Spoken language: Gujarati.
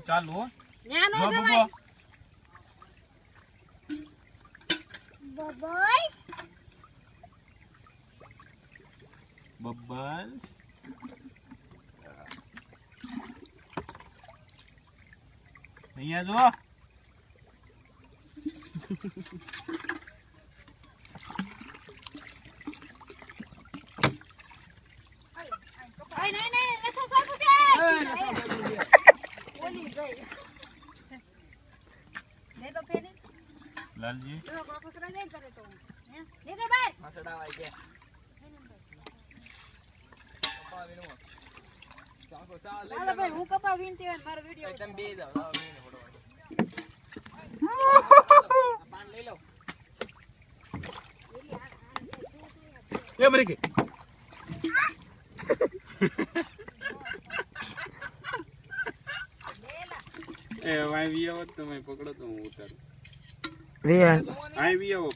ચાલુ હો ન્યા નો જો જવાય. બબલ્સ બબલ્સ અહીંયા જો ઓય નહીં લખો સાબુ છે. ઓલી ગઈ. લે તો ફેરી. લાલજી તો કોકરા નહીં કરે તો. હે? નીકળ ભાઈ. મસડાવાય કે કપા વિનો ચાકો સા લઈ હાલો ભાઈ હું કપા વીણતી હોય ને મારો વિડિયો તમે બે જાવ લાવ મીને ફોડો પાન લઈ લો એ મરી ગઈ એ વાય વી આવો તમે પકડો તો હું ઉતારું રિયા આય વી આવો